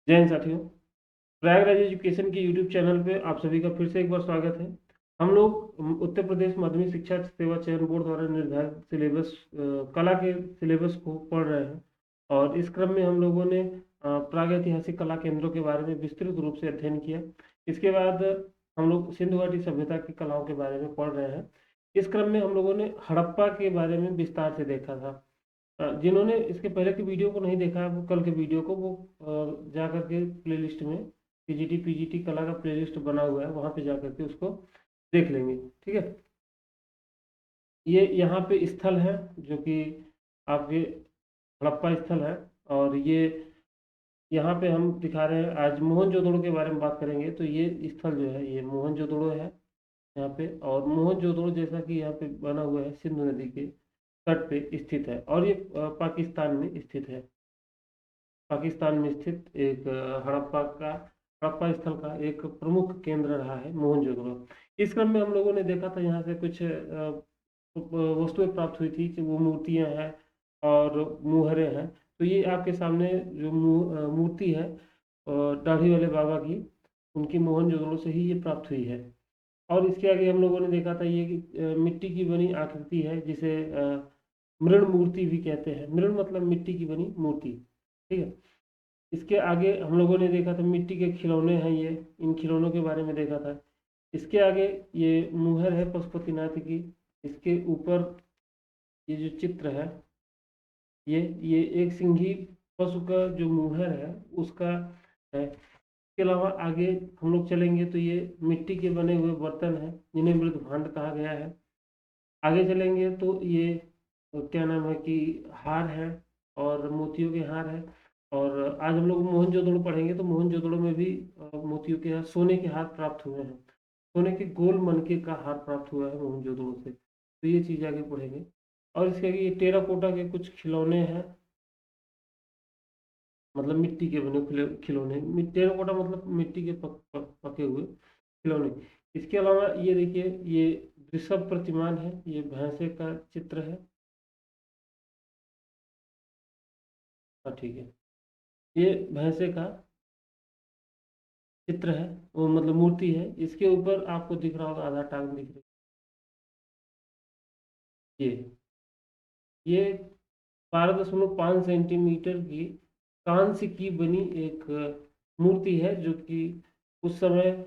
जय हिंद साथियों। प्रयागराज एजुकेशन के यूट्यूब चैनल पे आप सभी का फिर से एक बार स्वागत है। हम लोग उत्तर प्रदेश माध्यमिक शिक्षा सेवा चयन बोर्ड द्वारा निर्धारित सिलेबस कला के सिलेबस को पढ़ रहे हैं और इस क्रम में हम लोगों ने प्रागैतिहासिक कला केंद्रों के बारे में विस्तृत रूप से अध्ययन किया। इसके बाद हम लोग सिंधु घाटी सभ्यता की कलाओं के बारे में पढ़ रहे हैं। इस क्रम में हम लोगों ने हड़प्पा के बारे में विस्तार से देखा था। जिन्होंने इसके पहले की वीडियो को नहीं देखा है, वो कल के वीडियो को वो जा करके प्लेलिस्ट में पीजीटी पीजीटी कला का प्लेलिस्ट बना हुआ है, वहाँ पे जा करके उसको देख लेंगे। ठीक है। ये यहाँ पे स्थल है जो कि आपके हड़प्पा स्थल है। और ये यहाँ पे हम दिखा रहे हैं, आज मोहनजोदड़ो के बारे में बात करेंगे। तो ये स्थल जो है ये मोहनजोदड़ो है यहाँ पे। और मोहनजोदड़ो जैसा कि यहाँ पे बना हुआ है, सिंधु नदी के तट पे स्थित है और ये पाकिस्तान में स्थित है। पाकिस्तान में स्थित एक हड़प्पा स्थल का एक प्रमुख केंद्र रहा है मोहनजोदड़ो। इस क्रम में हम लोगों ने देखा था यहाँ से कुछ वस्तुएं प्राप्त हुई थी कि वो मूर्तियां हैं और मुहरें हैं। तो ये आपके सामने जो मूर्ति है दाढ़ी वाले बाबा की, उनकी मोहनजोदड़ो से ही ये प्राप्त हुई है। और इसके आगे हम लोगों ने देखा था ये कि मिट्टी की बनी आकृति है, जिसे मृण मूर्ति भी कहते हैं। मृण मतलब मिट्टी की बनी मूर्ति। ठीक है। इसके आगे हम लोगों ने देखा था मिट्टी के खिलौने हैं ये, इन खिलौनों के बारे में देखा था। इसके आगे ये मुहर है पशुपतिनाथ की। इसके ऊपर ये जो चित्र है, ये एक सिंघी पशु का जो मुहर है उसका है। इसके अलावा आगे हम लोग चलेंगे तो ये मिट्टी के बने हुए बर्तन हैं जिन्हें मृदभांड कहा गया है। आगे चलेंगे तो ये क्या नाम है कि हार है और मोतियों के हार है। और आज हम लोग मोहनजोदड़ो पढ़ेंगे तो मोहनजोदड़ो में भी मोतियों के हार, सोने के हार प्राप्त हुए हैं। सोने के गोल मनके का हार प्राप्त हुआ है मोहनजोदड़ो से। तो ये चीज़ आगे पढ़ेंगे। और इसके आगे ये टेराकोटा के कुछ खिलौने हैं, मतलब मिट्टी के बने खिलौने। टेराकोटा मतलब मिट्टी के पके हुए खिलौने। इसके अलावा ये देखिए, ये ऋषभ प्रतिमान है, ये भैंसे का चित्र है। हाँ ठीक है। ये भैंसे का चित्र है, वो मतलब मूर्ति है। इसके ऊपर आपको दिख रहा होगा आधा टांग दिख रही है। ये 12.5 सेंटीमीटर की कांस्य की बनी एक मूर्ति है, जो कि उस समय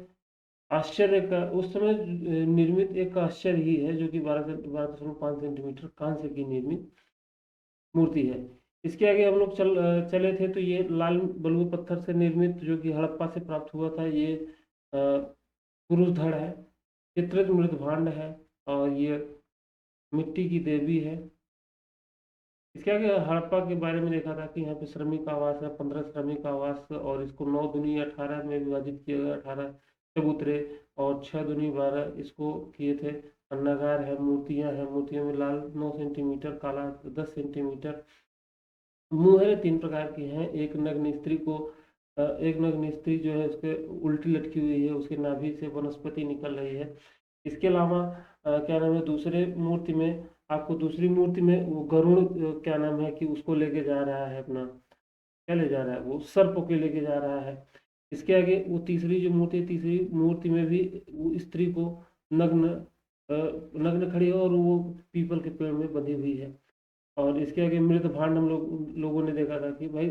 आश्चर्य का, उस समय निर्मित एक आश्चर्य ही है, जो कि 12.5 सेंटीमीटर कांस्य की निर्मित मूर्ति है। इसके आगे हम लोग चले थे तो ये लाल बलुआ पत्थर से निर्मित, जो कि हड़प्पा से प्राप्त हुआ था, ये पुरुष धड़ है। चित्रित मृदभांड है और ये मिट्टी की देवी है। इसके आगे हड़प्पा के बारे में देखा था कि यहाँ पे श्रमिक आवास है, 15 श्रमिक आवास, और इसको 9 दूनी 18 में विभाजित किया गया। 18 चबूतरे और 6 दूनी 12 इसको किए थे। अन्नागार है, मूर्तियां हैं, मूर्तियों में लाल 9 सेंटीमीटर, काला 10 सेंटीमीटर। मुहरें 3 प्रकार की हैं। एक नग्न स्त्री जो है उसके उल्टी लटकी हुई है, उसके नाभि से वनस्पति निकल रही है। इसके अलावा क्या नाम है, दूसरे मूर्ति में आपको, दूसरी मूर्ति में वो गरुड़ क्या नाम है कि उसको लेके जा रहा है, अपना क्या ले जा रहा है, वो सर्प को लेके जा रहा है। इसके आगे वो तीसरी जो मूर्ति है, तीसरी मूर्ति में भी वो स्त्री को नग्न नग्न खड़ी है और वो पीपल के पेड़ में बंधी हुई है। और इसके आगे मृत भांड हम लोगों ने देखा था कि भाई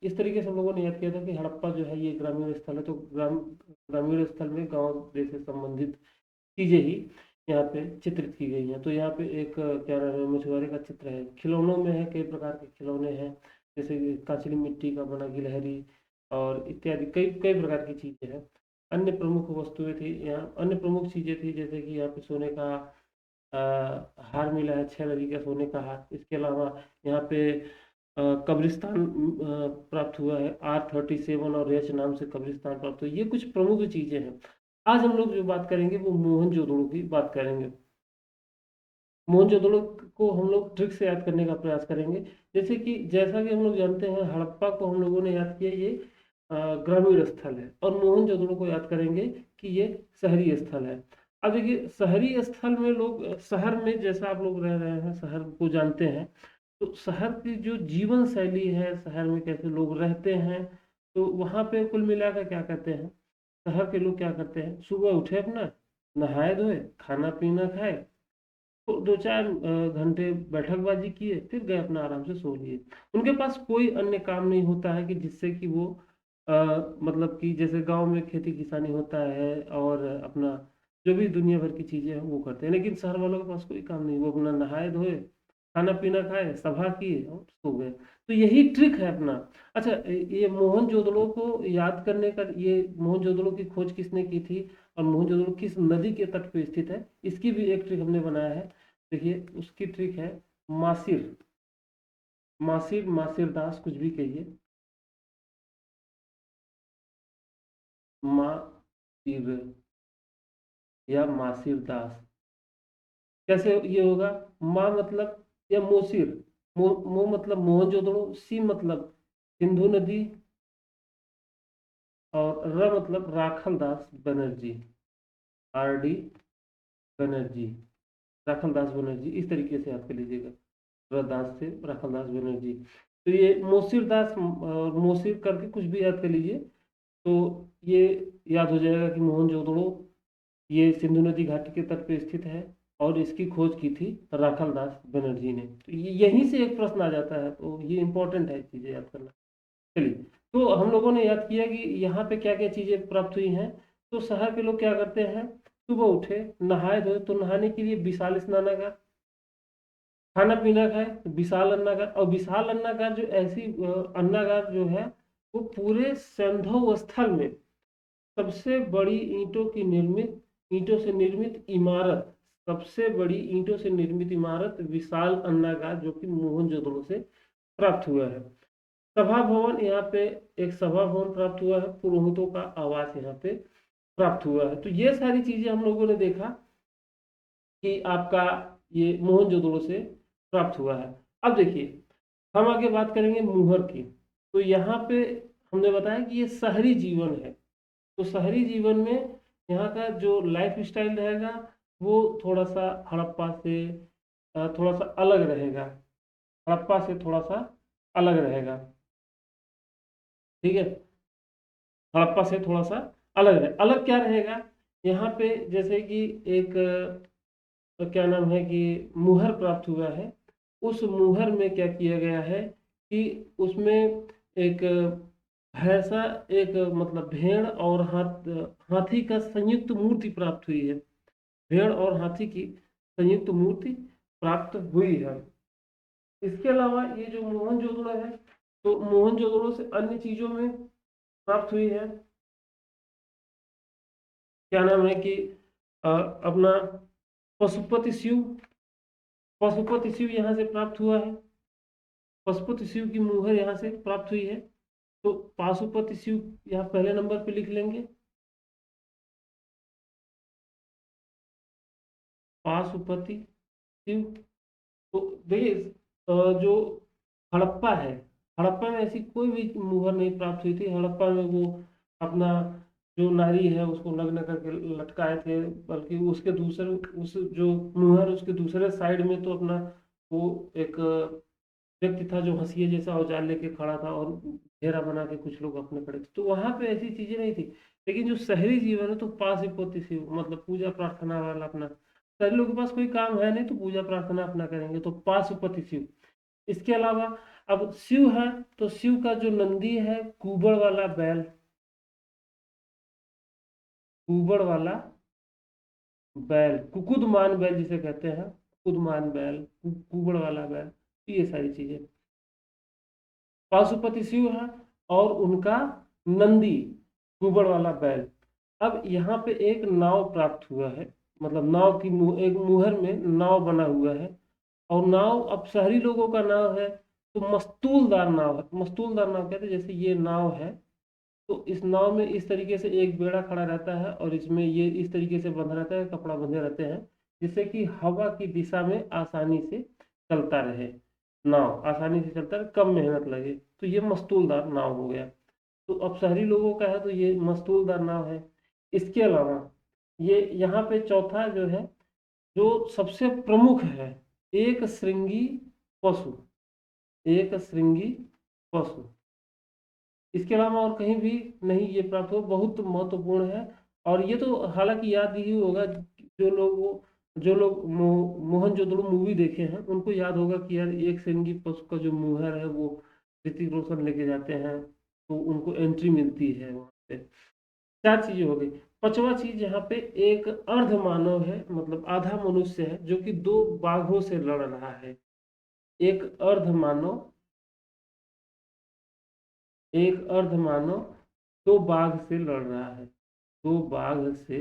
इस तरीके से हम लोगों ने याद किया था कि हड़प्पा जो है ये ग्रामीण स्थल है। तो ग्रामीण स्थल में गांव देश से संबंधित चीजें ही यहाँ पे चित्रित की गई हैं। तो यहाँ पे एक क्या नाम है, मछुआरे का चित्र है। खिलौनों में है, कई प्रकार के खिलौने हैं, जैसे कि कांचली मिट्टी का बना गिलहरी और इत्यादि कई कई प्रकार की चीजें हैं। अन्य प्रमुख वस्तुएं थी यहाँ, अन्य प्रमुख चीजें थी, जैसे कि यहाँ पे सोने का हार मिला है, 6 का सोने का हार। इसके अलावा यहाँ पे कब्रिस्तान प्राप्त हुआ है, R37 और एच नाम से कब्रिस्तान प्राप्त हुआ। ये कुछ प्रमुख चीजें हैं। आज हम लोग जो बात करेंगे वो मोहनजोदड़ो की बात करेंगे। मोहनजोदड़ो को हम लोग ट्रिक से याद करने का प्रयास करेंगे। जैसे कि जैसा कि हम लोग जानते हैं, हड़प्पा को हम लोगों ने याद किया, ये ग्रामीण स्थल है, और मोहनजोदड़ो को याद करेंगे कि ये शहरी स्थल है। अब देखिए, शहरी स्थल में लोग, शहर में जैसा आप लोग रह रहे हैं, शहर को जानते हैं, तो शहर की जो जीवन शैली है, शहर में कैसे लोग रहते हैं, तो वहाँ पे कुल मिलाकर क्या करते हैं, शहर के लोग क्या करते हैं, सुबह उठे अपना, नहाए धोए, खाना पीना खाए, तो 2-4 घंटे बैठकबाजी किए, फिर गए अपना आराम से सो लिए। उनके पास कोई अन्य काम नहीं होता है कि जिससे कि वो अ, मतलब कि जैसे गांव में खेती किसानी होता है और अपना जो भी दुनिया भर की चीजें हैं वो करते हैं, लेकिन शहर वालों के पास कोई काम नहीं, वो अपना नहाए धोए, खाना पीना खाए, सभा किए और सो गए। तो यही ट्रिक है अपना। अच्छा, ये मोहनजोदड़ो को याद करने का, ये मोहनजोदड़ो की खोज किसने की थी और मोहनजोदड़ो किस नदी के तट पे स्थित है, इसकी भी एक ट्रिक हमने बनाया है। देखिए उसकी ट्रिक है मासिर, मासिर, मासिर दास, कुछ भी कहिए, मासिर या मासिर दास। कैसे ये होगा, मा मतलब या मोसिर, मो मतलब मोहनजोदड़ो, सी मतलब सिंधु नदी, और र मतलब राखल दास बनर्जी, RD बनर्जी, राखल दास बनर्जी, इस तरीके से याद कर लीजिएगा, रदास से राखल दास बनर्जी। तो ये मोसिर दास और मोसिर करके कुछ भी याद कर लीजिए, तो ये याद हो जाएगा कि मोहनजोदड़ो ये सिंधु नदी घाटी के तट पे स्थित है और इसकी खोज की थी राखल दास बनर्जी ने। तो यहीं से एक प्रश्न आ जाता है, तो ये इंपॉर्टेंट है चीजें याद करना। चलिए, तो हम लोगों ने याद किया कि यहाँ पे क्या क्या चीजें प्राप्त हुई हैं। तो शहर के लोग क्या करते हैं, सुबह उठे, नहाए धोए, तो नहाने के लिए विशाल स्नानागार, खाना पीना खाए तो विशाल अन्नागार, और विशाल अन्नागार जो ऐसी अन्नागार जो है वो पूरे सैंधव स्थल में सबसे बड़ी ईंटों से निर्मित इमारत, सबसे बड़ी ईंटों से निर्मित इमारत विशाल अन्नागार, जो कि मोहनजोदड़ो से प्राप्त हुआ है। सभा भवन, यहाँ पे एक सभा भवन प्राप्त हुआ है, पुरोहितों का आवास यहाँ पे प्राप्त हुआ है। तो ये सारी चीजें हम लोगों ने देखा कि आपका ये मोहनजोदड़ो से प्राप्त हुआ है। अब देखिए, हम आगे बात करेंगे मुहर की। तो यहाँ पे हमने बताया कि ये शहरी जीवन है, तो शहरी जीवन में यहाँ का जो लाइफ स्टाइल रहेगा वो थोड़ा सा हड़प्पा से थोड़ा सा अलग रहेगा, हड़प्पा से थोड़ा सा अलग रहेगा। ठीक है, हड़प्पा से थोड़ा सा अलग रहे, अलग क्या रहेगा, यहाँ पे जैसे कि एक क्या नाम है कि मुहर प्राप्त हुआ है। उस मुहर में क्या किया गया है कि उसमें एक भैंसा, एक मतलब भेड़ और हाथी का संयुक्त मूर्ति प्राप्त हुई है, भेड़ और हाथी की संयुक्त मूर्ति प्राप्त हुई है। इसके अलावा ये जो मोहनजोदड़ो है, तो मोहनजोदड़ो से अन्य चीजों में प्राप्त हुई है, क्या नाम है कि अपना पशुपति शिव, पशुपति शिव यहाँ से प्राप्त हुआ है, पशुपति शिव की मुहर यहाँ से प्राप्त हुई है। तो पाशुपति शिव यहाँ पहले नंबर पे लिख लेंगे, पाशुपति शिव। तो देखिए जो हड़प्पा है, हड़प्पा में ऐसी कोई भी मुहर नहीं प्राप्त हुई थी। हड़प्पा में वो अपना जो नारी है उसको नग्न करके लटकाए थे, बल्कि उसके दूसरे, उस जो मुहर उसके दूसरे साइड में तो अपना वो एक व्यक्ति था जो हंसिए जैसा औजार लेके खड़ा था और घेरा बना के कुछ लोग अपने खड़े थे। तो वहां पे ऐसी चीजें नहीं थी। लेकिन जो शहरी जीवन है तो पाशुपति शिव मतलब पूजा प्रार्थना वाला अपना, शहरी लोगों के पास कोई काम है नहीं तो पूजा प्रार्थना अपना करेंगे, तो पाशुपति शिव। इसके अलावा अब शिव है, तो शिव का जो नंदी है कुबड़ वाला बैल, कुबड़ वाला बैल, कुकुदमान बैल जिसे कहते हैं, कुकुदमान बैल, कुबड़ वाला बैल, तो ये सारी चीजें पाशुपति शिव है, और उनका नंदी कुबड़ वाला बैल। अब यहाँ पे एक नाव प्राप्त हुआ है, मतलब नाव की एक मुहर में नाव बना हुआ है, और नाव अब शहरी लोगों का नाव है, तो मस्तूलदार नाव है। मस्तूलदार नाव कहते हैं, जैसे ये नाव है, तो इस नाव में इस तरीके से एक बेड़ा खड़ा रहता है और इसमें ये इस तरीके से बंधा रहता है, कपड़ा बंधे रहते हैं, जिससे कि हवा की दिशा में आसानी से चलता रहे, नाव आसानी से चलता रहे, कम मेहनत लगे, तो ये मस्तूलदार नाव हो गया। तो अब शहरी लोगों का है तो ये मस्तूलदार नाव है। इसके अलावा ये यहाँ पे चौथा जो है, जो सबसे प्रमुख है, एक श्रृंगी पशु, एक श्रृंगी पशु। इसके अलावा और कहीं भी नहीं ये प्राप्त हुआ, बहुत महत्वपूर्ण है। और ये तो हालांकि याद ही होगा, जो लोग मोहनजोदड़ो मूवी देखे हैं उनको याद होगा कि यार एक श्रृंगी पशु का जो मुहर है वो ऋतिक रोशन लेके जाते हैं, तो उनको एंट्री मिलती है वहाँ पे। चार चीजें हो गई। पांचवा चीज यहाँ पे एक अर्ध मानव है, मतलब आधा मनुष्य है, जो कि दो बाघों से लड़ रहा है। एक अर्ध मानव, एक अर्ध मानव दो बाघ से लड़ रहा है, दो बाघ से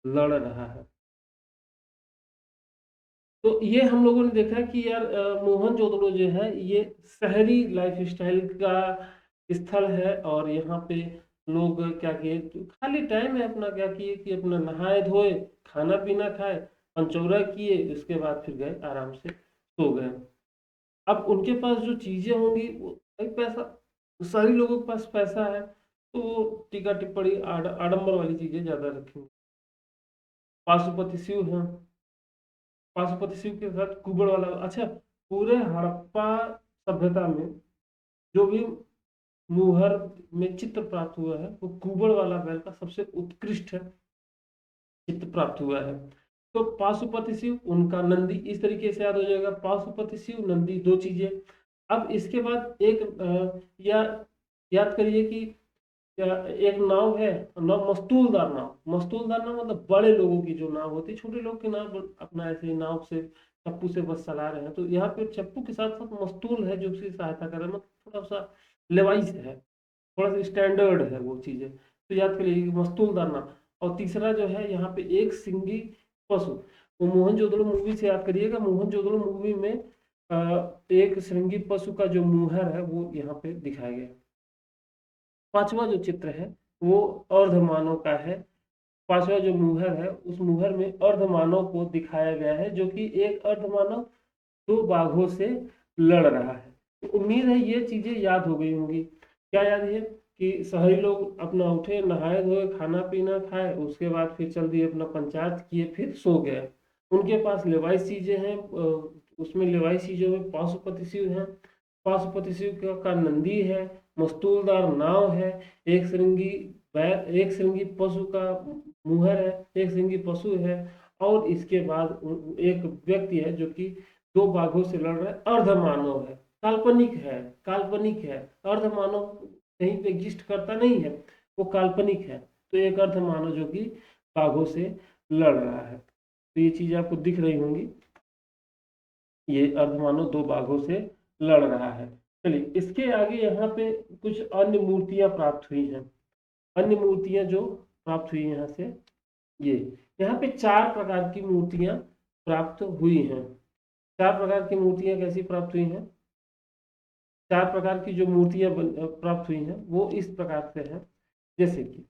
लड़ रहा है। तो ये हम लोगों ने देखा कि यार मोहनजोदड़ो जो है ये शहरी लाइफ स्टाइल का स्थल है, और यहाँ पे लोग क्या किए, तो खाली टाइम है अपना क्या किए कि अपना नहाए धोए, खाना पीना खाए, पंचौरा किए, उसके बाद फिर गए आराम से सो गए। अब उनके पास जो चीजें होंगी वो भाई पैसा, सारी लोगों के पास पैसा है, तो वो टीका टिप्पणी आडंबर वाली चीजें ज्यादा रखेंगे। पाशुपति शिव हैं, पाशुपति शिव के साथ कुबड़ वाला। अच्छा, पूरे हड़प्पा सभ्यता में जो भी मुहर में चित्र प्राप्त हुआ है वो कुबड़ वाला बैल का सबसे उत्कृष्ट चित्र प्राप्त हुआ है। तो पाशुपति शिव, उनका नंदी, इस तरीके से याद हो जाएगा, पाशुपति शिव नंदी दो चीजें। अब इसके बाद एक या याद करिए कि एक नाव है, नाव मस्तूलदार नाव। मस्तूलदार नाव मतलब बड़े लोगों की जो नाव होती है, छोटे लोग की नाव अपना ऐसे नाव से चप्पू से बस चला रहे हैं, तो यहाँ पे चप्पू के साथ साथ मस्तूल है जो उसकी सहायता कर रहा है, मतलब थोड़ा सा लेवाइस है, थोड़ा सा स्टैंडर्ड है वो चीजें, तो याद करिए मस्तूलदार नाव। और तीसरा जो है यहाँ पे एक सिंगी पशु, वो मोहनजोदड़ो मूवी से याद करिएगा। मोहनजोदड़ो मूवी में एक श्रृंगी पशु का जो मुहर है वो यहाँ पे दिखाया गया है। पांचवा जो चित्र है वो अर्धमानव का है। पांचवा जो मुहर है उस मुहर में अर्धमानव को दिखाया गया है, जो कि एक अर्धमानव दो बाघों से लड़ रहा है। तो उम्मीद है ये चीजें याद हो गई होंगी। क्या याद है कि शहरी लोग अपना उठे, नहाए धोए, खाना पीना खाए, उसके बाद फिर चल दिए अपना पंचायत किए, फिर सो गए। उनके पास लेवाइस चीजें हैं, उसमें लेवाइस चीजों में पाशुपति शिव है, पाशुपति शिव का नंदी है, मस्तूलदार नाव है, एक श्रृंगी बैल, एक श्रृंगी पशु का मुहर है, एक श्रृंगी पशु है, और इसके बाद एक व्यक्ति है जो कि दो बाघों से लड़ रहा है, अर्धमानव है, काल्पनिक है, काल्पनिक है। अर्धमानव कहीं पे एग्जिस्ट करता नहीं है, वो काल्पनिक है। तो एक अर्धमानव जो कि बाघों से लड़ रहा है, तो ये चीज आपको दिख रही होंगी, ये अर्धमानव दो बाघों से लड़ रहा है। चलिए इसके आगे यहाँ पे कुछ अन्य मूर्तियां प्राप्त हुई हैं। अन्य मूर्तियां जो प्राप्त हुई यहाँ से, ये यहाँ पे चार प्रकार की मूर्तियां प्राप्त हुई हैं। चार प्रकार की मूर्तियां कैसी प्राप्त हुई हैं? चार प्रकार की जो मूर्तियां प्राप्त हुई हैं वो इस प्रकार से हैं। जैसे कि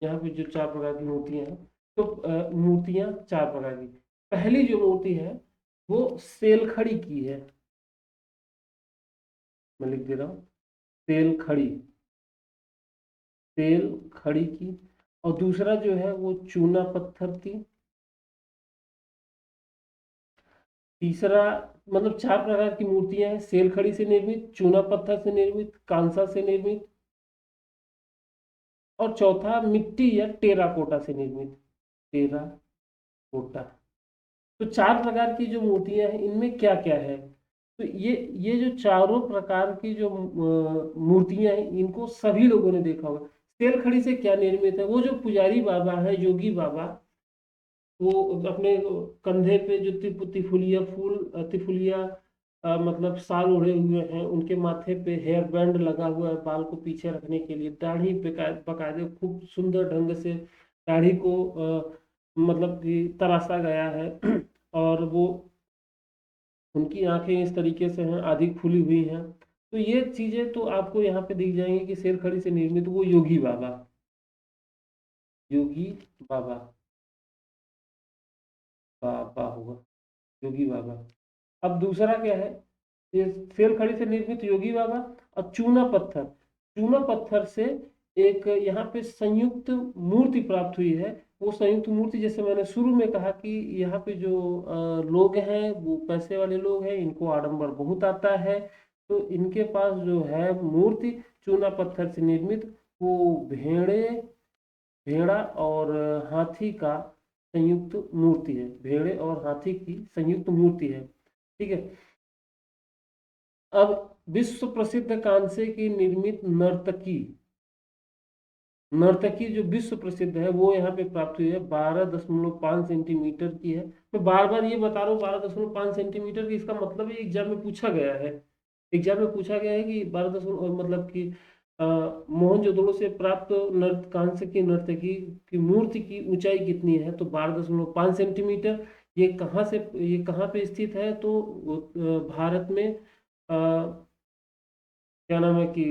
यहाँ पे जो चार प्रकार की मूर्तियां हैं, तो मूर्तियां चार प्रकार की। पहली जो मूर्ति है वो सेलखड़ी की है, मैं लिख दे रहा हूँ, सेलखड़ी, सेलखड़ी की। और दूसरा जो है वो चूना पत्थर की। तीसरा, मतलब चार प्रकार की मूर्तियां हैं, सेलखड़ी से निर्मित, चूना पत्थर से निर्मित, कांसा से निर्मित, और चौथा मिट्टी या टेराकोटा से निर्मित, टेराकोटा। तो चार प्रकार की जो मूर्तियां हैं इनमें क्या क्या है? तो ये जो चारों प्रकार की जो मूर्तियां हैं इनको सभी लोगों ने देखा होगा। सेलखड़ी से क्या निर्मित है? वो जो पुजारी बाबा है, योगी बाबा, वो अपने कंधे पे जो तिफुलिया फूल, तिफुलिया मतलब शाल ओढ़े हुए हैं, उनके माथे पे हेयर बैंड लगा हुआ है बाल को पीछे रखने के लिए, दाढ़ी पे बकायदे खूब सुंदर ढंग से दाढ़ी को मतलब कि तराशा गया है और वो उनकी आंखें इस तरीके से हैं, आधी खुली हुई हैं। तो ये चीजें तो आपको यहाँ पे दिख जाएंगी कि शेरखड़ी से निर्मित वो योगी बाबा, योगी बाबा, बाबा होगा, योगी बाबा। अब दूसरा क्या है, ये शेरखड़ी से निर्मित योगी बाबा, और चूना पत्थर, चूना पत्थर से एक यहाँ पे संयुक्त मूर्ति प्राप्त हुई है। वो संयुक्त मूर्ति, जैसे मैंने शुरू में कहा कि यहाँ पे जो लोग हैं वो पैसे वाले लोग हैं, इनको आडंबर बहुत आता है, तो इनके पास जो है मूर्ति चूना पत्थर से निर्मित, वो भेड़ा और हाथी का संयुक्त मूर्ति है। भेड़े और हाथी की संयुक्त मूर्ति है। ठीक है। अब विश्व प्रसिद्ध कांसे की निर्मित नर्तकी जो विश्व प्रसिद्ध है वो यहाँ पे प्राप्त हुई है, 12.5 सेंटीमीटर की है। मैं बार बार ये बता रहा हूँ 12.5 सेंटीमीटर की, इसका मतलब है एग्जाम में पूछा गया है। एग्जाम में पूछा गया है कि 12 मतलब कि मोहनजोदड़ो से प्राप्त कांस्य की नर्तकी की मूर्ति की ऊंचाई कितनी है, तो 12.5 सेंटीमीटर। ये कहाँ पे स्थित है, तो भारत में क्या नाम है कि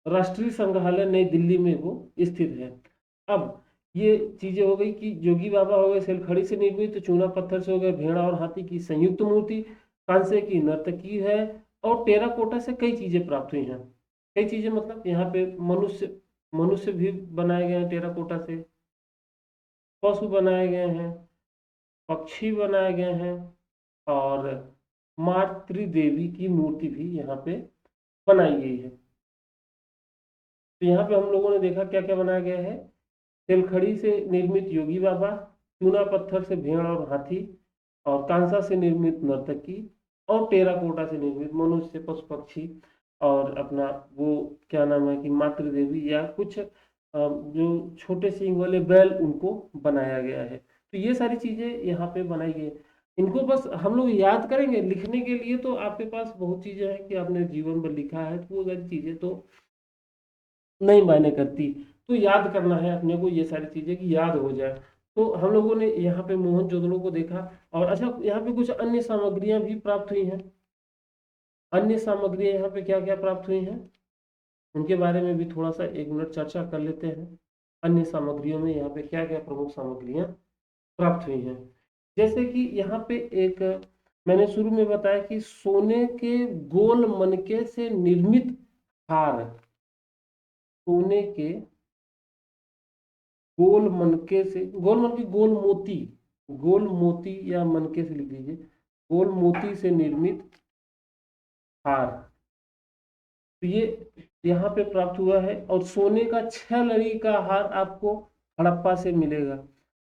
राष्ट्रीय संग्रहालय नई दिल्ली में वो स्थित है। अब ये चीजें हो गई कि जोगी बाबा हो गए सेलखड़ी से निर्मित, चूना पत्थर से हो गए भेड़ा और हाथी की संयुक्त मूर्ति, कांसे की नर्तकी है, और टेराकोटा से कई चीजें प्राप्त हुई हैं। कई चीजें मतलब यहाँ पे मनुष्य मनुष्य भी बनाए गए हैं टेराकोटा से, पशु बनाए गए हैं, पक्षी बनाए गए हैं, और मातृ देवी की मूर्ति भी यहाँ पे बनाई गई है। तो यहाँ पे हम लोगों ने देखा क्या क्या बनाया गया है। तेलखड़ी से निर्मित योगी बाबा, चूना पत्थर से भेड़ और हाथी, और कांसा से निर्मित नर्तकी, और टेराकोटा से निर्मित मनुष्य पशु पक्षी, और अपना वो क्या नाम है कि मातृ देवी या कुछ जो छोटे सींग वाले बैल उनको बनाया गया है। तो ये सारी चीजें यहाँ पे बनाई गई। इनको बस हम लोग याद करेंगे, लिखने के लिए तो आपके पास बहुत चीजें हैं कि आपने जीवन भर लिखा है, तो वो सारी चीजें तो नहीं मायने करती। तो याद करना है अपने को ये सारी चीजें कि याद हो जाए। तो हम लोगों ने यहाँ पे मोहनजोदड़ो को देखा। और अच्छा, यहाँ पे कुछ अन्य सामग्रियां भी प्राप्त हुई हैं। अन्य सामग्रियां यहाँ पे क्या क्या प्राप्त हुई हैं, उनके बारे में भी थोड़ा सा 1 मिनट चर्चा कर लेते हैं। अन्य सामग्रियों में यहाँ पे क्या क्या प्रमुख सामग्रियां प्राप्त हुई हैं। जैसे कि यहाँ पे एक मैंने शुरू में बताया कि सोने के गोल मनके से निर्मित हार, सोने के गोल मनके गोल मोती या मनके से लिख लीजिए, गोल मोती से निर्मित हार, तो ये यहाँ पे प्राप्त हुआ है। और सोने का 6 लड़ी का हार आपको हड़प्पा से मिलेगा।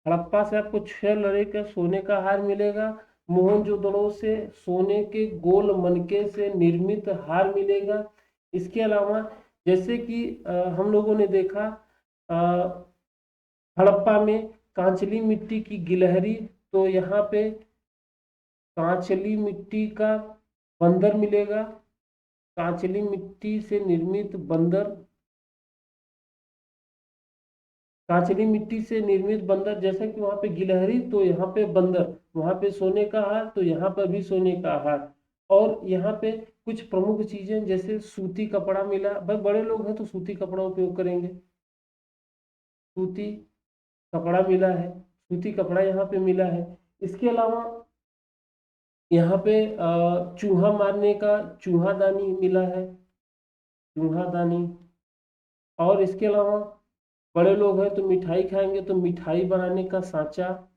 हड़प्पा से आपको 6 लड़ी का सोने का हार मिलेगा। मोहनजोदड़ो से सोने के गोल मनके से निर्मित हार मिलेगा। इसके अलावा जैसे कि हम लोगों ने देखा हड़प्पा में कांचली मिट्टी की गिलहरी, तो यहाँ पे कांचली मिट्टी का बंदर मिलेगा। कांचली मिट्टी से निर्मित बंदर, कांचली मिट्टी से निर्मित बंदर, जैसे कि वहां पे गिलहरी तो यहाँ पे बंदर, वहां पे सोने का हार तो यहाँ पर भी सोने का हार। और यहाँ पे कुछ प्रमुख चीजें जैसे सूती कपड़ा मिला। भाई बड़े लोग हैं तो सूती कपड़ा उपयोग करेंगे। सूती कपड़ा मिला है, सूती कपड़ा यहाँ पे मिला है। इसके अलावा यहाँ पे चूहा मारने का चूहादानी मिला है, चूहादानी। और इसके अलावा बड़े लोग हैं तो मिठाई खाएंगे तो मिठाई बनाने का सांचा,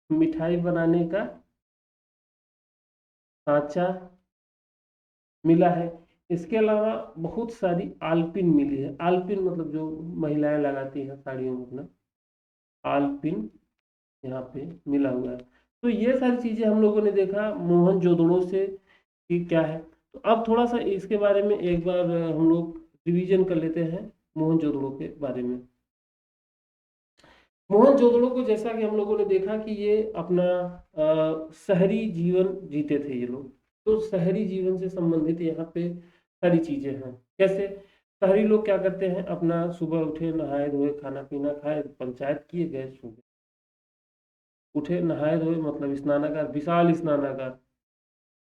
मिठाई बनाने का सांचा मिला है। इसके अलावा बहुत सारी आलपिन मिली है। आलपिन मतलब जो महिलाएं लगाती हैं साड़ियों में अपना, आलपिन यहाँ पे मिला हुआ है। तो ये सारी चीजें हम लोगों ने देखा मोहनजोदड़ो से कि क्या है। तो अब थोड़ा सा इसके बारे में एक बार हम लोग रिवीजन कर लेते हैं मोहनजोदड़ो के बारे में। मोहनजोदड़ो को जैसा कि हम लोगों ने देखा कि ये अपना शहरी जीवन जीते थे ये लोग। तो शहरी जीवन से संबंधित यहाँ पे सारी चीजें हैं। कैसे शहरी लोग क्या करते हैं, अपना सुबह उठे, नहाए धोए, खाना पीना खाए, पंचायत किए, गए सुबह उठे, नहाए धोए, मतलब स्नानागार,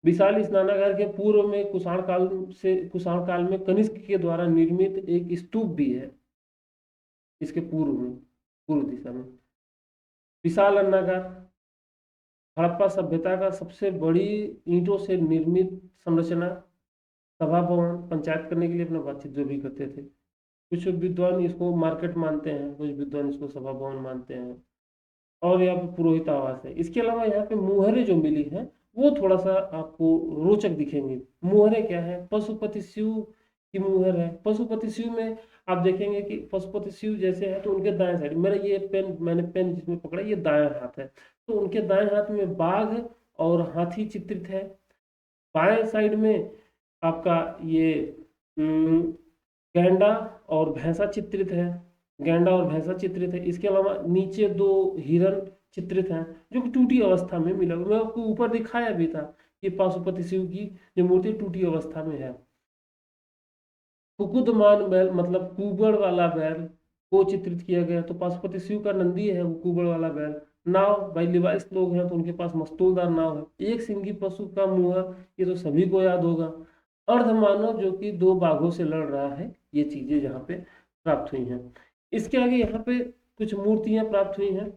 विशाल स्नानागार के पूर्व में कुषाण काल में कनिष्क के द्वारा निर्मित एक स्तूप भी है। इसके पूर्व में, पूर्व दिशा में विशाल अन्नागार, हड़प्पा सभ्यता का सबसे बड़ी ईंटों से निर्मित संरचना, सभा भवन, पंचायत करने के लिए अपना बातचीत जो भी करते थे। कुछ विद्वान इसको मार्केट मानते हैं, कुछ विद्वान इसको सभा भवन मानते हैं। और यहाँ पे पुरोहित आवास है। इसके अलावा यहाँ पे मुहरे जो मिली है वो थोड़ा सा आपको रोचक दिखेंगे। मुहरे क्या है, पशुपति शिव की मुहर है। पशुपति शिव में आप देखेंगे कि पशुपति शिव जैसे है तो उनके दाएं साइड, मेरा ये पेन, मैंने पेन जिसमें पकड़ा ये दाएं हाथ है, तो उनके दाएं हाथ में बाघ और हाथी चित्रित है। बाएं साइड में आपका ये अम, गैंडा और भैंसा चित्रित है। गैंडा और भैंसा चित्रित है। इसके अलावा नीचे दो हिरण चित्रित हैं जो कि टूटी अवस्था में मिला हुआ। मैं आपको ऊपर दिखाया भी था कि पशुपति शिव की जो मूर्ति टूटी अवस्था में है। कुकुदमान बैल मतलब कुबड़ वाला बैल को चित्रित किया गया, तो पशुपति शिव का नंदी है वो कुबड़ वाला बैल। नाव, भाई लिवाइस लोग हैं तो उनके पास मस्तूलदार नाव है। एक सिंगी पशु का मुंह, ये तो सभी को याद होगा। अर्धमानव जो कि दो बाघों से लड़ रहा है, ये चीजें यहाँ पे प्राप्त हुई हैं। इसके आगे यहाँ पे कुछ मूर्तियां प्राप्त हुई हैं।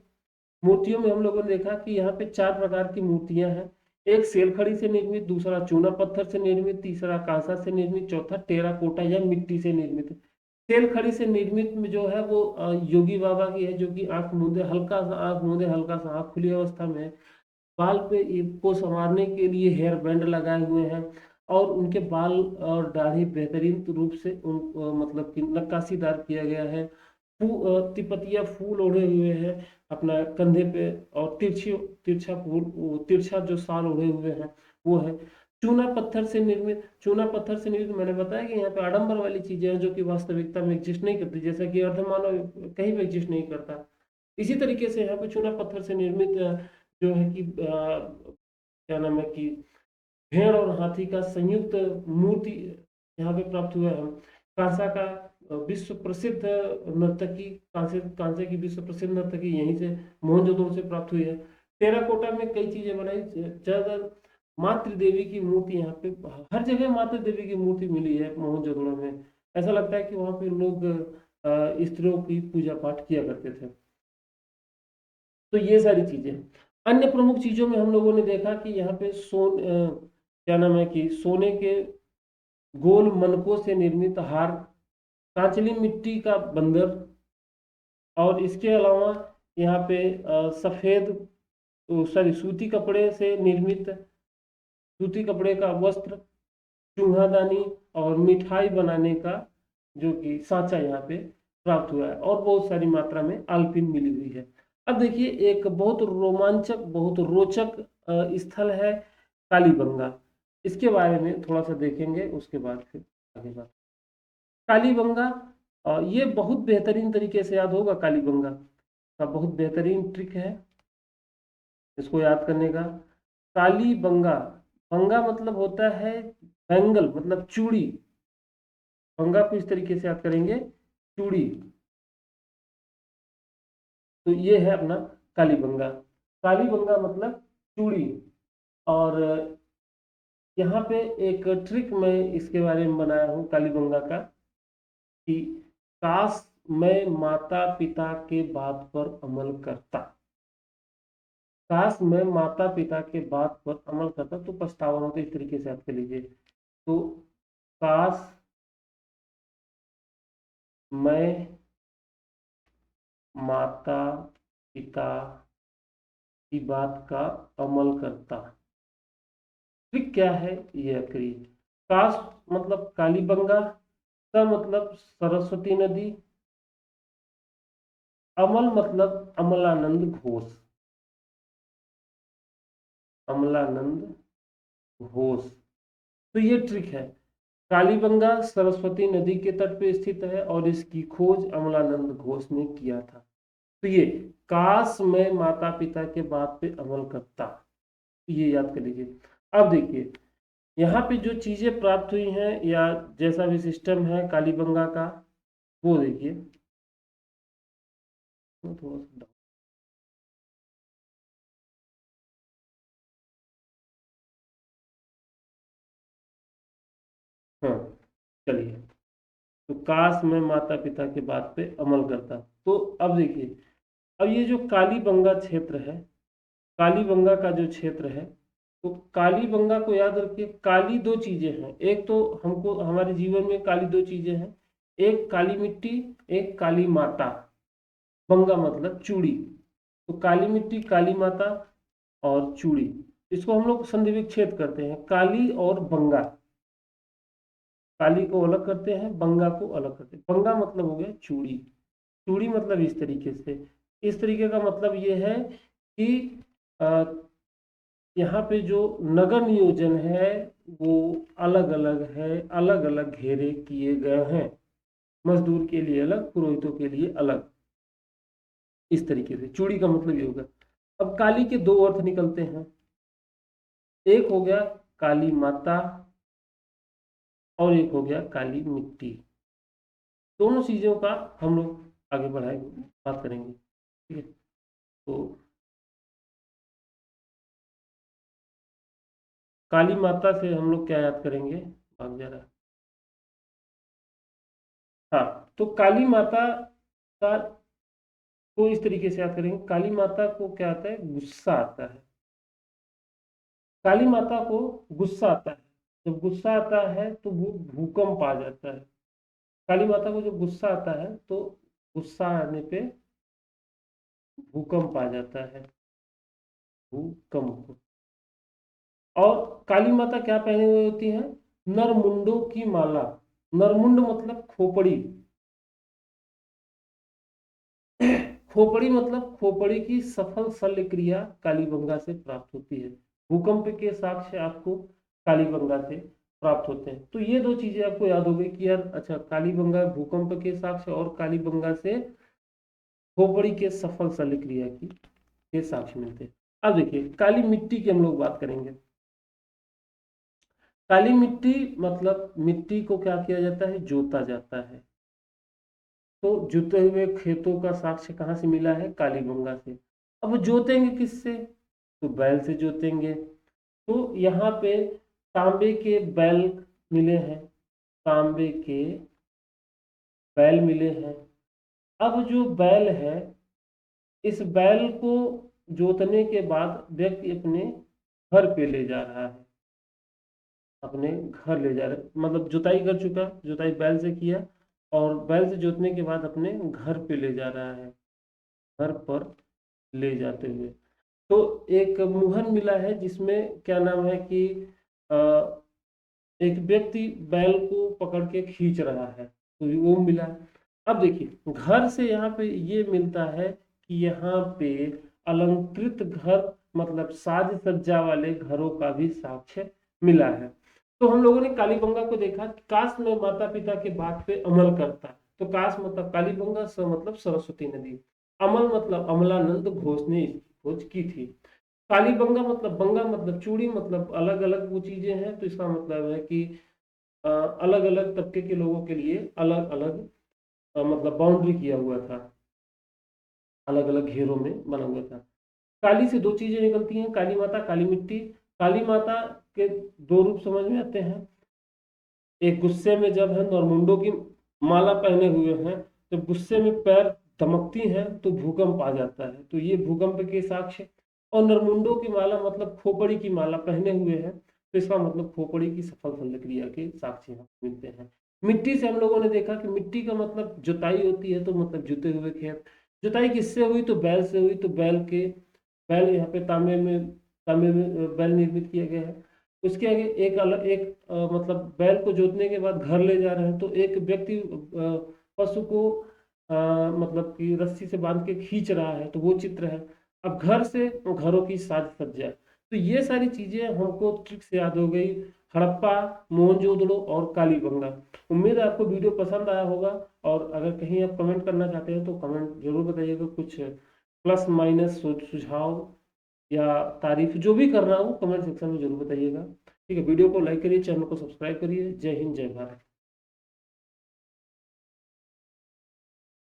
मूर्तियों में हम लोगों ने देखा कि यहाँ पे 4 प्रकार की मूर्तियां हैं। एक सेलखड़ी से निर्मित, दूसरा चूना पत्थर से निर्मित, तीसरा कांसा से निर्मित, चौथा टेराकोटा या मिट्टी से निर्मित। सेलखड़ी से निर्मित में जो है वो योगी बाबा की है, जो कि आंख मूंदे, हल्का सा आंख मूंदे, हल्का सा आंख खुली अवस्था में है। बाल पे को संवारने के लिए हेयर बैंड लगाए हुए हैं और उनके बाल और दाढ़ी बेहतरीन रूप से मतलब कि नक्काशीदार किया गया है। तिपतिया फूल ओढ़े हुए हैं अपना कंधे पे, और तिरछा फूल, तिरछा जो शाल ओढ़े हुए हैं वो है। चूना पत्थर से निर्मित मैंने बताया कि यहाँ पे आडंबर वाली चीजें हैं जो कि वास्तविकता में एग्जिस्ट नहीं करती, जैसा कि अर्धमानव कहीं पे एग्जिस्ट नहीं करता। इसी तरीके से यहाँ पे चूना पत्थर से निर्मित जो है कि क्या नाम है कि भेड़ और हाथी का संयुक्त मूर्ति यहाँ पे प्राप्त हुआ है। कांसा का विश्व प्रसिद्ध नर्तकी, कांसे की विश्व प्रसिद्ध नर्तकी यहीं से मोहनजोदड़ो से प्राप्त हुई है। टेराकोटा में कई चीजें बनाई, ज्यादातर मातृ देवी की मूर्ति यहाँ पे, हर जगह मातृ देवी की मूर्ति मिली है मोहनजोदड़ो में। ऐसा लगता है कि वहाँ पे लोग स्त्रियों की पूजा पाठ किया करते थे। तो ये सारी चीजें। अन्य प्रमुख चीजों में हम लोगों ने देखा कि यहाँ पे क्या नाम है कि सोने के गोल मनकों से निर्मित हार, कांचली मिट्टी का बंदर, और इसके अलावा यहाँ पे सफेद, सॉरी, सूती कपड़े का वस्त्र, चूहादानी और मिठाई बनाने का जो कि सांचा यहाँ पे प्राप्त हुआ है, और बहुत सारी मात्रा में आलपिन मिली हुई है। अब देखिए एक बहुत रोमांचक, बहुत रोचक स्थल है कालीबंगा। इसके बारे में थोड़ा सा देखेंगे, उसके बाद फिर आगे बात। कालीबंगा, ये बहुत बेहतरीन तरीके से याद होगा। कालीबंगा का बहुत बेहतरीन ट्रिक है इसको याद करने का। कालीबंगा, बंगा मतलब होता है बैंगल, मतलब चूड़ी। बंगा को इस तरीके से याद करेंगे, चूड़ी। तो ये है अपना कालीबंगा। कालीबंगा मतलब चूड़ी। और यहाँ पे एक ट्रिक मैं इसके बारे में बनाया हूँ कालीबंगा का, कि काश मैं माता पिता के बात पर अमल करता। काश मैं माता पिता के बात पर अमल करता तो पछतावा होता। इस तरीके से याद कर लीजिए। तो काश मैं माता पिता की बात का अमल करता। ट्रिक क्या है ये याद करिए। काश मतलब कालीबंगा, का मतलब सरस्वती नदी, अमल मतलब अमलानंद घोष। अमलानंद घोष। तो ये ट्रिक है। कालीबंगा सरस्वती नदी के तट पे स्थित है और इसकी खोज अमलानंद घोष ने किया था। तो ये काश मैं माता पिता के बात पे अमल करता, ये याद कर लीजिए। अब देखिए यहाँ पे जो चीजें प्राप्त हुई हैं या जैसा भी सिस्टम है कालीबंगा का, वो देखिए। तो थोड़ा सा हाँ, चलिए। तो काश मैं माता पिता के बात पे अमल करता। तो अब देखिए, अब ये जो कालीबंगा क्षेत्र है, कालीबंगा का जो क्षेत्र है, तो कालीबंगा को याद रखिए। काली दो चीजें हैं, एक तो हमको हमारे जीवन में काली दो चीजें हैं, एक काली मिट्टी, एक काली माता। बंगा मतलब चूड़ी। तो काली मिट्टी, काली माता और चूड़ी। इसको हम लोग संधि विच्छेद करते हैं, काली और बंगा। काली को अलग करते हैं, बंगा को अलग करते हैं। बंगा मतलब हो गया चूड़ी। चूड़ी मतलब इस तरीके से, इस तरीके का मतलब ये है कि अ, यहाँ पे जो नगर नियोजन है वो अलग अलग है, अलग अलग घेरे किए गए हैं। मजदूर के लिए अलग, पुरोहितों के लिए अलग, इस तरीके से चूड़ी का मतलब ये होगा। अब काली के दो अर्थ निकलते हैं, एक हो गया काली माता और एक हो गया काली मिट्टी। दोनों चीजों का हम लोग आगे बढ़ाएंगे, बात करेंगे, ठीक है। तो काली माता से हम लोग क्या याद करेंगे, भाग जा रहा है। हाँ, तो काली माता का को इस तरीके से याद करेंगे। काली माता को क्या आता है, गुस्सा आता है। काली माता को गुस्सा आता है, जब गुस्सा आता है तो वो भूकंप आ जाता है। काली माता को जब गुस्सा आता है तो गुस्सा आने पे भूकंप आ जाता है, भूकंप। और काली माता क्या पहने हुए होती है, नरमुंडों की माला। नरमुंड मतलब खोपड़ी। खोपड़ी मतलब खोपड़ी की सफल शल्य क्रिया कालीबंगा से प्राप्त होती है। भूकंप के साक्ष्य आपको कालीबंगा से प्राप्त होते हैं। तो ये दो चीजें आपको याद हो गई कि यार अच्छा, कालीबंगा भूकंप के साक्ष्य और कालीबंगा से खोपड़ी के सफल शल्य क्रिया की के साक्ष्य मिलते हैं। अब देखिए काली मिट्टी की हम लोग बात करेंगे। काली मिट्टी मतलब मिट्टी को क्या किया जाता है, जोता जाता है। तो जुते हुए खेतों का साक्ष्य कहाँ से मिला है, कालीबंगा से। अब वो जोतेंगे किससे, तो बैल से जोतेंगे। तो यहाँ पे तांबे के बैल मिले हैं, तांबे के बैल मिले हैं। अब जो बैल है, इस बैल को जोतने के बाद व्यक्ति अपने घर पे ले जा रहा है, अपने घर ले जा रहा है, मतलब जुताई कर चुका, जुताई बैल से किया और बैल से जोतने के बाद अपने घर पे ले जा रहा है, घर पर ले जाते हुए। तो एक मुहर मिला है जिसमें क्या नाम है कि अ, एक व्यक्ति बैल को पकड़ के खींच रहा है, तो वो मिला। अब देखिए घर से यहाँ पे ये मिलता है कि यहाँ पे अलंकृत घर मतलब साज सज्जा वाले घरों का भी साक्ष्य मिला है। तो हम लोगों ने कालीबंगा को देखा कि काश में माता पिता के बात पे अमल करता। तो काश मतलब कालीबंगा, स मतलब सरस्वती नदी, अमल मतलब अमलानंद घोष ने इसकी खोज की थी। कालीबंगा मतलब, बंगा मतलब चूड़ी, मतलब अलग अलग वो चीजें हैं। तो इसका मतलब है कि अलग अलग तबके के लोगों के लिए अलग अलग मतलब बाउंड्री किया हुआ था, अलग अलग घेरों में बना हुआ था। काली से दो चीजें निकलती हैं, काली माता, काली मिट्टी। काली माता के दो रूप समझ में आते हैं। एक गुस्से में जब है नरमुंडों की माला पहने हुए हैं, जब गुस्से में पैर धमकती हैं तो भूकंप आ जाता है, तो ये भूकंप के साक्ष्य। और नरमुंडों की माला मतलब खोपड़ी की माला पहने हुए हैं, तो इसका मतलब खोपड़ी की सफल शल्य क्रिया के साक्ष्य यहाँ मिलते हैं। मिट्टी से हम लोगों ने देखा कि मिट्टी का मतलब जुताई होती है, तो मतलब जुते हुए खेत। जुताई किससे हुई, तो बैल से हुई। तो बैल यहाँ पे तांबे में बैल निर्मित किया गया है। उसके आगे एक अलग एक मतलब बैल को जोतने के बाद घर ले जा रहे हैं, तो एक व्यक्ति पशु को मतलब कि रस्सी से बांध के खींच रहा है, तो वो चित्र है। अब घर से घरों की साज सज्जा, तो ये सारी चीजें हमको ट्रिक से याद हो गई, हड़प्पा, मोहनजोदड़ो और कालीबंगा। उम्मीद है आपको वीडियो पसंद आया होगा। और अगर कहीं आप कमेंट करना चाहते हैं तो कमेंट जरूर बताइएगा, कुछ प्लस माइनस सुझाव या तारीफ जो भी कर रहा हूँ कमेंट सेक्शन में जरूर बताइएगा। ठीक है, वीडियो को लाइक करिए, चैनल को सब्सक्राइब करिए। जय हिंद, जय भारत।